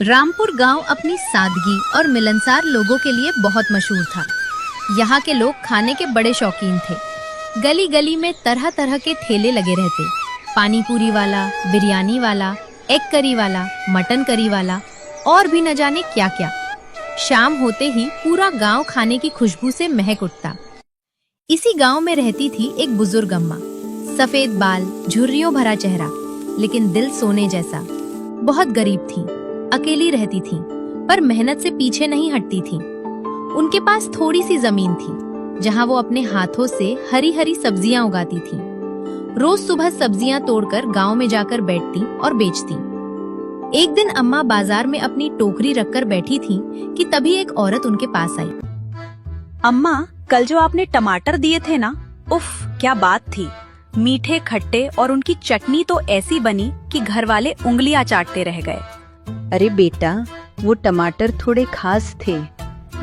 रामपुर गांव अपनी सादगी और मिलनसार लोगों के लिए बहुत मशहूर था। यहाँ के लोग खाने के बड़े शौकीन थे। गली गली में तरह तरह के ठेले लगे रहते। पानी पूरी वाला, बिरयानी वाला, एग करी वाला, मटन करी वाला और भी न जाने क्या क्या। शाम होते ही पूरा गांव खाने की खुशबू से महक उठता। इसी गांव में रहती थी एक बुजुर्ग अम्मा। सफेद बाल, झुर्रियों भरा चेहरा, लेकिन दिल सोने जैसा। बहुत गरीब थी, अकेली रहती थी, पर मेहनत से पीछे नहीं हटती थी। उनके पास थोड़ी सी जमीन थी, जहां वो अपने हाथों से हरी हरी सब्जियां उगाती थी। रोज सुबह सब्जियां तोड़कर गांव में जाकर बैठती और बेचती। एक दिन अम्मा बाजार में अपनी टोकरी रखकर बैठी थी कि तभी एक औरत उनके पास आई। अम्मा, कल जो आपने टमाटर दिए थे ना, उफ क्या बात थी। मीठे खट्टे और उनकी चटनी तो ऐसी बनी कि घर वाले उंगलियां चाटते रह गए। अरे बेटा, वो टमाटर थोड़े खास थे,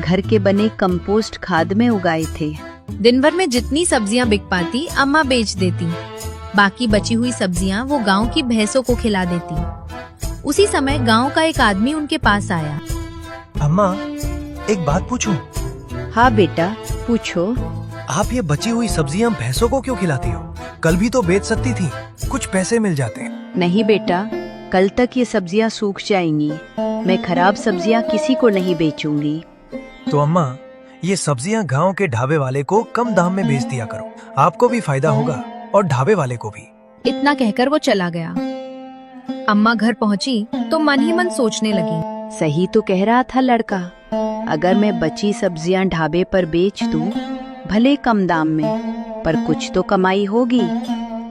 घर के बने कंपोस्ट खाद में उगाए थे। दिन भर में जितनी सब्जियां बिक पाती अम्मा बेच देती। बाकी बची हुई सब्जियां वो गांव की भैंसों को खिला देती। उसी समय गांव का एक आदमी उनके पास आया। अम्मा, एक बात पूछूं? हाँ बेटा, पूछो। आप ये बची हुई सब्जियां भैंसों को क्यों खिलाती हो? कल भी तो बेच सकती थी, कुछ पैसे मिल जाते। नहीं बेटा, कल तक ये सब्जियां सूख जाएंगी। मैं खराब सब्जियां किसी को नहीं बेचूंगी। तो अम्मा, ये सब्जियां गांव के ढाबे वाले को कम दाम में बेच दिया करो। आपको भी फायदा होगा और ढाबे वाले को भी। इतना कहकर वो चला गया। अम्मा घर पहुंची तो मन ही मन सोचने लगी। सही तो कह रहा था लड़का। अगर मैं बची सब्जियां ढाबे पर बेच दूं, भले कम दाम में, पर कुछ तो कमाई होगी।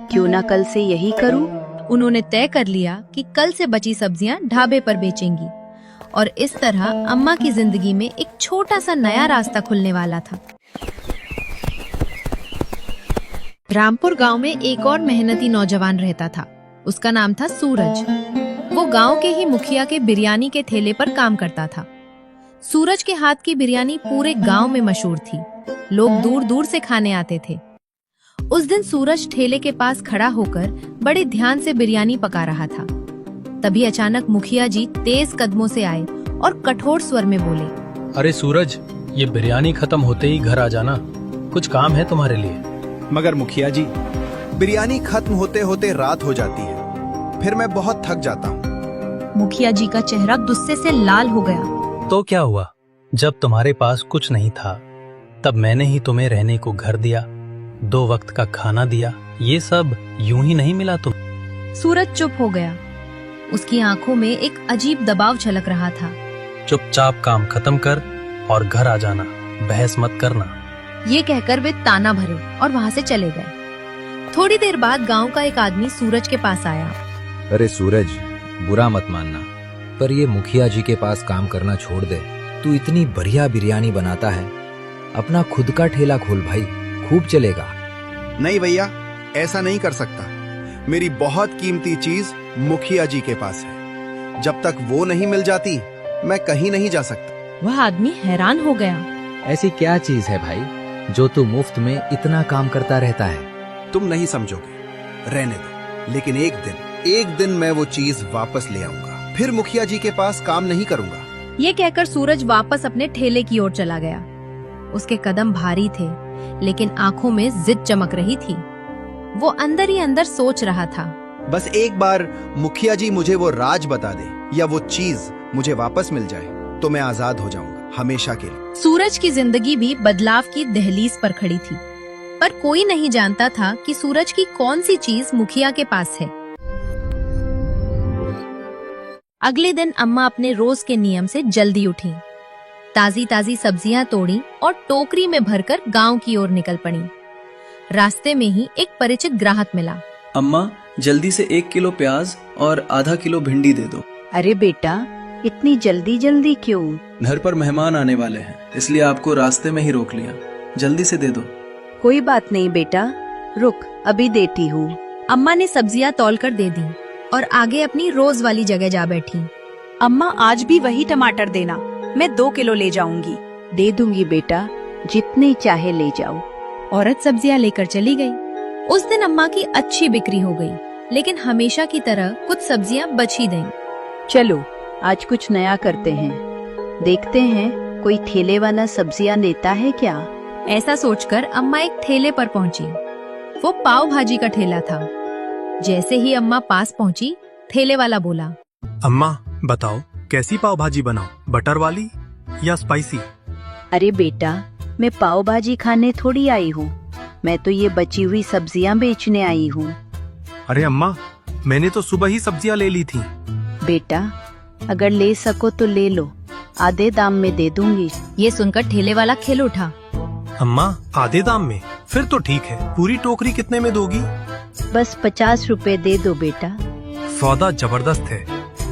क्यों ना कल से यही करूं? उन्होंने तय कर लिया कि कल से बची सब्जियां ढाबे पर बेचेंगी और इस तरह अम्मा की जिंदगी में एक छोटा सा नया रास्ता खुलने वाला था। रामपुर गांव में एक और मेहनती नौजवान रहता था। उसका नाम था सूरज। वो गांव के ही मुखिया के बिरयानी के ठेले पर काम करता था। सूरज के हाथ की बिरयानी पूरे गांव में मशहूर थी। लोग दूर दूर से खाने आते थे। उस दिन सूरज ठेले के पास खड़ा होकर बड़े ध्यान से बिरयानी पका रहा था। तभी अचानक मुखिया जी तेज कदमों से आए और कठोर स्वर में बोले, अरे सूरज, ये बिरयानी खत्म होते ही घर आ जाना, कुछ काम है तुम्हारे लिए। मगर मुखिया जी, बिरयानी खत्म होते होते रात हो जाती है, फिर मैं बहुत थक जाता हूँ। मुखिया जी का चेहरा गुस्से से लाल हो गया। तो क्या हुआ? जब तुम्हारे पास कुछ नहीं था, तब मैंने ही तुम्हें रहने को घर दिया, 2 वक्त का खाना दिया। ये सब यूं ही नहीं मिला तुम। सूरज चुप हो गया। उसकी आंखों में एक अजीब दबाव झलक रहा था। चुपचाप काम खत्म कर और घर आ जाना, बहस मत करना। ये कहकर वे ताना भरे और वहाँ से चले गए। थोड़ी देर बाद गांव का एक आदमी सूरज के पास आया। अरे सूरज, बुरा मत मानना, पर ये मुखिया जी के पास काम करना छोड़ दे। तू इतनी बढ़िया बिरयानी बनाता है, अपना खुद का ठेला खोल भाई, खूब चलेगा। नहीं भैया, ऐसा नहीं कर सकता। मेरी बहुत कीमती चीज मुखिया जी के पास है। जब तक वो नहीं मिल जाती, मैं कहीं नहीं जा सकता। वह आदमी हैरान हो गया। ऐसी क्या चीज है भाई जो तू मुफ्त में इतना काम करता रहता है? तुम नहीं समझोगे, रहने दो। लेकिन एक दिन मैं वो चीज वापस ले आऊंगा। फिर मुखिया जी के पास काम नहीं करूंगा। ये कहकर सूरज वापस अपने ठेले की ओर चला गया। उसके कदम भारी थे, लेकिन आंखों में जिद चमक रही थी। वो अंदर ही अंदर सोच रहा था, बस एक बार मुखिया जी मुझे वो राज बता दे या वो चीज मुझे वापस मिल जाए, तो मैं आजाद हो जाऊंगा हमेशा के लिए। सूरज की जिंदगी भी बदलाव की दहलीज पर खड़ी थी, पर कोई नहीं जानता था कि सूरज की कौन सी चीज मुखिया के पास है। अगले दिन अम्मा अपने रोज के नियम से जल्दी उठी। ताजी ताजी सब्जियां तोड़ी और टोकरी में भरकर गांव की ओर निकल पड़ी। रास्ते में ही एक परिचित ग्राहक मिला। अम्मा, जल्दी से 1 किलो प्याज और आधा किलो भिंडी दे दो। अरे बेटा, इतनी जल्दी जल्दी क्यों? घर पर मेहमान आने वाले हैं, इसलिए आपको रास्ते में ही रोक लिया। जल्दी से दे दो। कोई बात नहीं बेटा, रुक, अभी देती हूँ। अम्मा ने सब्जियां तौलकर दे दी और आगे अपनी रोज वाली जगह जा बैठी। अम्मा, आज भी वही टमाटर देना, मैं 2 किलो ले जाऊंगी। दे दूंगी बेटा, जितने चाहे ले जाओ। औरत सब्जियां लेकर चली गई। उस दिन अम्मा की अच्छी बिक्री हो गई, लेकिन हमेशा की तरह कुछ सब्जियां बच ही गईं। चलो आज कुछ नया करते हैं। देखते हैं कोई ठेले वाला सब्जियां लेता है क्या। ऐसा सोचकर अम्मा एक ठेले पर पहुंची। वो पाव भाजी का ठेला था। जैसे ही अम्मा पास पहुंची, ठेले वाला बोला, अम्मा बताओ कैसी पाव भाजी बनाओ, बटर वाली या स्पाइसी? अरे बेटा, मैं पाव भाजी खाने थोड़ी आई हूँ, मैं तो ये बची हुई सब्जियां बेचने आई हूँ। अरे अम्मा, मैंने तो सुबह ही सब्जियां ले ली थी। बेटा, अगर ले सको तो ले लो, आधे दाम में दे दूंगी। ये सुनकर ठेले वाला खिल उठा। अम्मा आधे दाम में? फिर तो ठीक है। पूरी टोकरी कितने में दोगी? बस 50 रुपए दे दो बेटा। सौदा जबरदस्त है,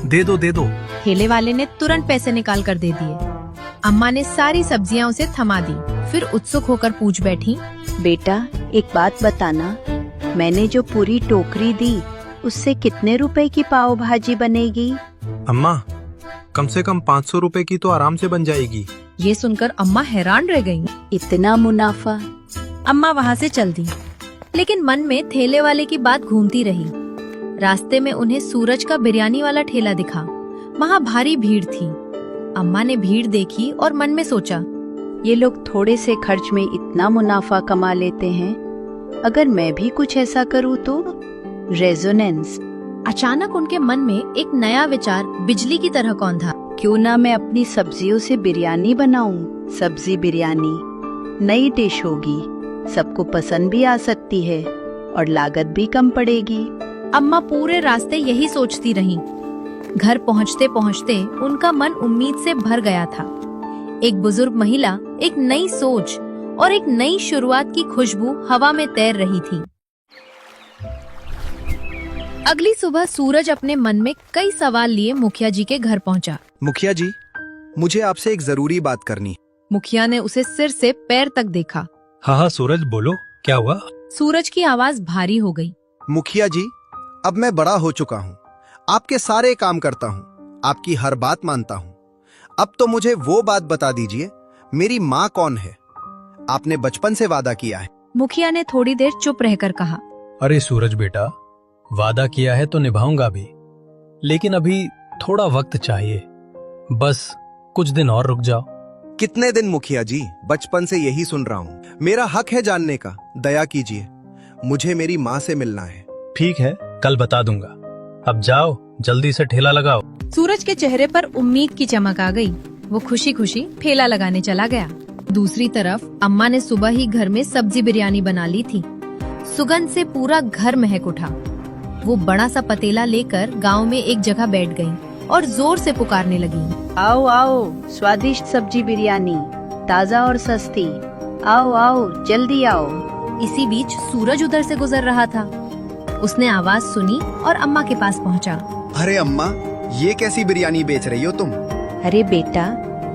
दे दो दे दो। ठेले वाले ने तुरंत पैसे निकाल कर दे दिए। अम्मा ने सारी सब्जियां उसे थमा दी, फिर उत्सुक होकर पूछ बैठी, बेटा एक बात बताना, मैंने जो पूरी टोकरी दी उससे कितने रुपए की पाव भाजी बनेगी? अम्मा कम से कम 500 रुपए की तो आराम से बन जाएगी। ये सुनकर अम्मा हैरान रह गईं। इतना मुनाफा? अम्मा वहाँ से चल दी, लेकिन मन में ठेले वाले की बात घूमती रही। रास्ते में उन्हें सूरज का बिरयानी वाला ठेला दिखा। वहाँ भारी भीड़ थी। अम्मा ने भीड़ देखी और मन में सोचा, ये लोग थोड़े से खर्च में इतना मुनाफा कमा लेते हैं, अगर मैं भी कुछ ऐसा करूँ तो? रेजोनेंस। अचानक उनके मन में एक नया विचार बिजली की तरह कौंधा। क्यों ना मैं अपनी सब्जियों से बिरयानी बनाऊं? सब्जी बिरयानी नई डिश होगी, सबको पसंद भी आ सकती है और लागत भी कम पड़ेगी। अम्मा पूरे रास्ते यही सोचती रहीं। घर पहुँचते पहुँचते उनका मन उम्मीद से भर गया था। एक बुजुर्ग महिला, एक नई सोच और एक नई शुरुआत की खुशबू हवा में तैर रही थी। अगली सुबह सूरज अपने मन में कई सवाल लिए मुखिया जी के घर पहुंचा। मुखिया जी, मुझे आपसे एक जरूरी बात करनी है। मुखिया ने उसे सिर से पैर तक देखा। हाँ हाँ सूरज बोलो, क्या हुआ? सूरज की आवाज भारी हो गई। मुखिया जी, अब मैं बड़ा हो चुका हूँ, आपके सारे काम करता हूँ, आपकी हर बात मानता हूँ। अब तो मुझे वो बात बता दीजिए, मेरी माँ कौन है? आपने बचपन से वादा किया है। मुखिया ने थोड़ी देर चुप रहकर कहा, अरे सूरज बेटा, वादा किया है तो निभाऊंगा भी, लेकिन अभी थोड़ा वक्त चाहिए। बस कुछ दिन और रुक जाओ। कितने दिन मुखिया जी? बचपन से यही सुन रहा हूँ। मेरा हक है जानने का, दया कीजिए, मुझे मेरी माँ से मिलना है। ठीक है, कल बता दूंगा। अब जाओ, जल्दी से ठेला लगाओ। सूरज के चेहरे पर उम्मीद की चमक आ गई। वो खुशी खुशी ठेला लगाने चला गया। दूसरी तरफ अम्मा ने सुबह ही घर में सब्जी बिरयानी बना ली थी। सुगंध से पूरा घर महक उठा। वो बड़ा सा पतीला लेकर गांव में एक जगह बैठ गई और जोर से पुकारने लगी, आओ आओ, स्वादिष्ट सब्जी बिरयानी, ताजा और सस्ती, आओ आओ जल्दी आओ। इसी बीच सूरज उधर से गुजर रहा था। उसने आवाज सुनी और अम्मा के पास पहुंचा। अरे अम्मा, ये कैसी बिरयानी बेच रही हो तुम? अरे बेटा,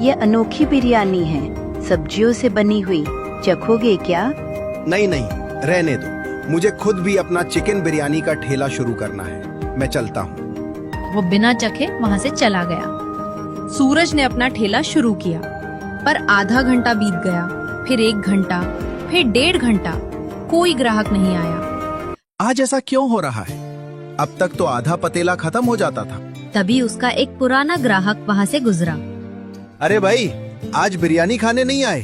ये अनोखी बिरयानी है, सब्जियों से बनी हुई, चखोगे क्या? नहीं नहीं, रहने दो, मुझे खुद भी अपना चिकन बिरयानी का ठेला शुरू करना है, मैं चलता हूँ। वो बिना चखे वहाँ से चला गया। सूरज ने अपना ठेला शुरू किया, पर आधा घंटा बीत गया, फिर 1 घंटा, फिर 1.5 घंटा, कोई ग्राहक नहीं आया। आज ऐसा क्यों हो रहा है? अब तक तो आधा पतीला खत्म हो जाता था। तभी उसका एक पुराना ग्राहक वहाँ से गुजरा। अरे भाई, आज बिरयानी खाने नहीं आए?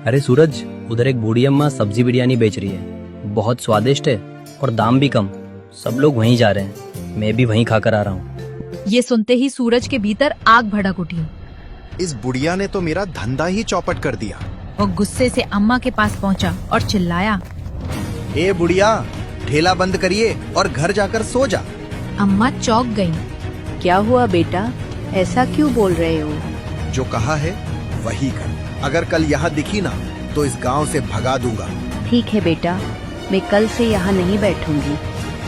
अरे सूरज, उधर एक बूढ़ी अम्मा सब्जी बिरयानी बेच रही है, बहुत स्वादिष्ट है और दाम भी कम। सब लोग वहीं जा रहे हैं, मैं भी वहीं खाकर आ रहा हूँ। ये सुनते ही सूरज के भीतर आग भड़क उठी। इस बुढ़िया ने तो मेरा धंधा ही चौपट कर दिया। वो गुस्से से अम्मा के पास पहुंचा और चिल्लाया, ए बुढ़िया, ठेला बंद करिए और घर जाकर सो जा। अम्मा चौंक गईं। क्या हुआ बेटा, ऐसा क्यों बोल रहे हो? जो कहा है वही कर। अगर कल यहाँ दिखी ना तो इस गांव से भगा दूंगा। ठीक है बेटा, मैं कल से यहाँ नहीं बैठूंगी,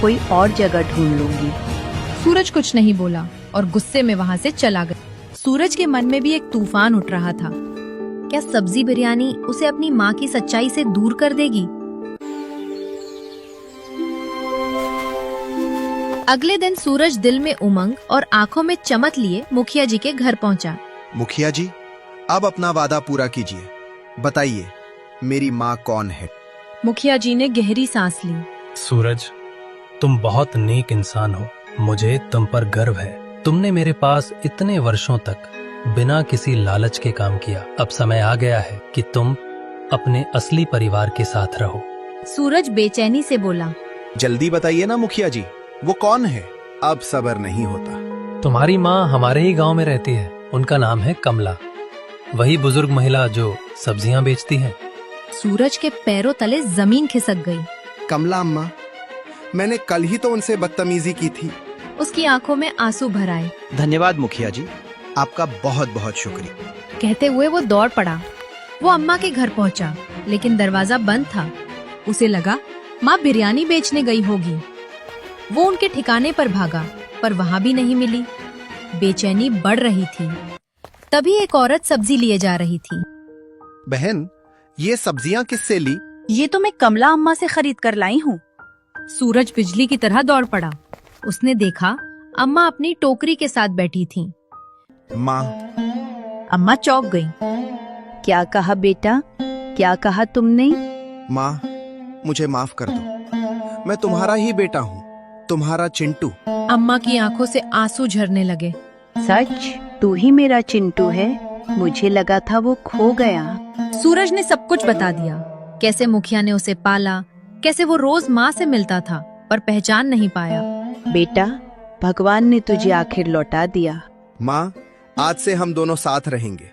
कोई और जगह ढूंढ लूंगी। सूरज कुछ नहीं बोला और गुस्से में वहाँ से चला गया। सूरज के मन में भी एक तूफान उठ रहा था। क्या सब्जी बिरयानी उसे अपनी माँ की सच्चाई से दूर कर देगी? अगले दिन सूरज दिल में उमंग और आंखों में चमक लिए मुखिया जी के घर पहुंचा। मुखिया जी, अब अपना वादा पूरा कीजिए, बताइए मेरी माँ कौन है? मुखिया जी ने गहरी सांस ली। सूरज, तुम बहुत नेक इंसान हो, मुझे तुम पर गर्व है। तुमने मेरे पास इतने वर्षों तक बिना किसी लालच के काम किया। अब समय आ गया है कि तुम अपने असली परिवार के साथ रहो। सूरज बेचैनी से बोला। जल्दी बताइए ना मुखिया जी, वो कौन है? अब सब्र नहीं होता। तुम्हारी माँ हमारे ही गांव में रहती है। उनका नाम है कमला। वही बुजुर्ग महिला जो सब्जियां बेचती है। सूरज के पैरों तले जमीन खिसक गई। कमला अम्मा, मैंने कल ही तो उनसे बदतमीजी की थी। उसकी आंखों में आंसू भर आए। धन्यवाद मुखिया जी, आपका बहुत बहुत शुक्रिया। कहते हुए वो दौड़ पड़ा। वो अम्मा के घर पहुंचा, लेकिन दरवाजा बंद था। उसे लगा माँ बिरयानी बेचने गई होगी। वो उनके ठिकाने पर भागा, पर वहाँ भी नहीं मिली। बेचैनी बढ़ रही थी। तभी एक औरत सब्जी लिए जा रही थी। बहन, ये सब्जियां किससे ली? ये तो मैं कमला अम्मा से खरीद कर लाई हूँ। सूरज बिजली की तरह दौड़ पड़ा। उसने देखा अम्मा अपनी टोकरी के साथ बैठी थीं। माँ, अम्मा चौंक गई। क्या कहा बेटा? क्या कहा तुमने? माँ, मुझे माफ कर दो। मैं तुम्हारा ही बेटा हूँ, तुम्हारा चिंटू। अम्मा की आंखों से आंसू झरने लगे। सच? तू ही मेरा चिंटू है? मुझे लगा था वो खो गया। सूरज ने सब कुछ बता दिया। कैसे मुखिया ने उसे पाला, कैसे वो रोज माँ से मिलता था पर पहचान नहीं पाया। बेटा, भगवान ने तुझे आखिर लौटा दिया। माँ, आज से हम दोनों साथ रहेंगे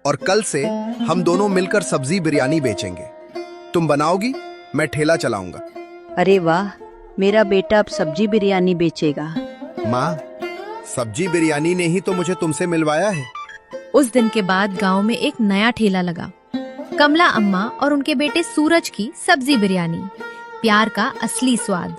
और कल से हम दोनों मिलकर सब्जी बिरयानी बेचेंगे। तुम बनाओगी, मैं ठेला चलाऊंगा। अरे वाह, मेरा बेटा अब सब्जी बिरयानी बेचेगा। माँ, सब्जी बिरयानी ने ही तो मुझे तुमसे मिलवाया है। उस दिन के बाद गांव में एक नया ठेला लगा। कमला अम्मा और उनके बेटे सूरज की सब्जी बिरयानी, प्यार का असली स्वाद।